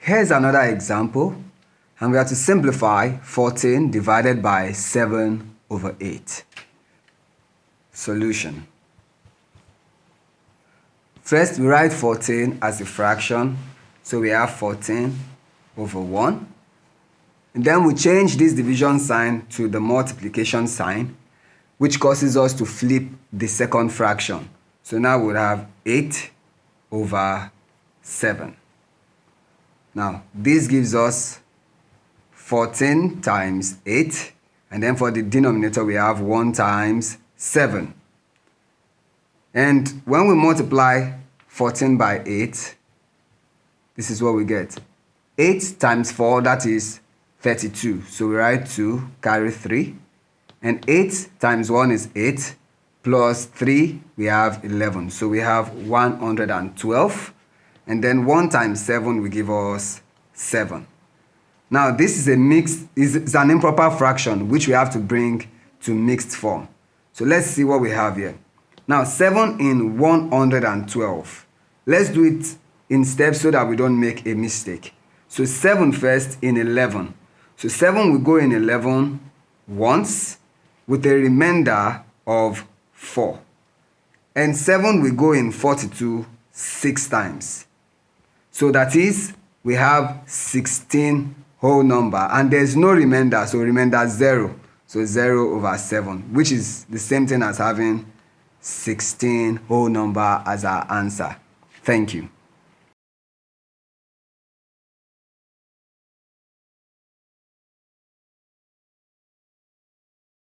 Here's another example, and we have to simplify 14 divided by 7 over 8. Solution. First, we write 14 as a fraction, so we have 14 over 1. And then we change this division sign to the multiplication sign, which causes us to flip the second fraction. So now we'll have 8 over 7. Now, this gives us 14 times 8, and then for the denominator we have 1 times 7. And when we multiply 14 by 8, this is what we get. 8 times 4, that is 32. So we write 2, carry 3. And 8 times 1 is 8, plus 3, we have 11. So we have 112. And then 1 times 7 will give us 7. Now this is is an improper fraction which we have to bring to mixed form. So let's see what we have here. Now 7 in 112. Let's do it in steps so that we don't make a mistake. So 7 first in 11. So 7 will go in 11 once with a remainder of 4. And 7 will go in 42 6 times. So that is, we have 16 whole number, and there's no remainder, so remainder 0. So 0 over 7, which is the same thing as having 16 whole number as our answer. Thank you.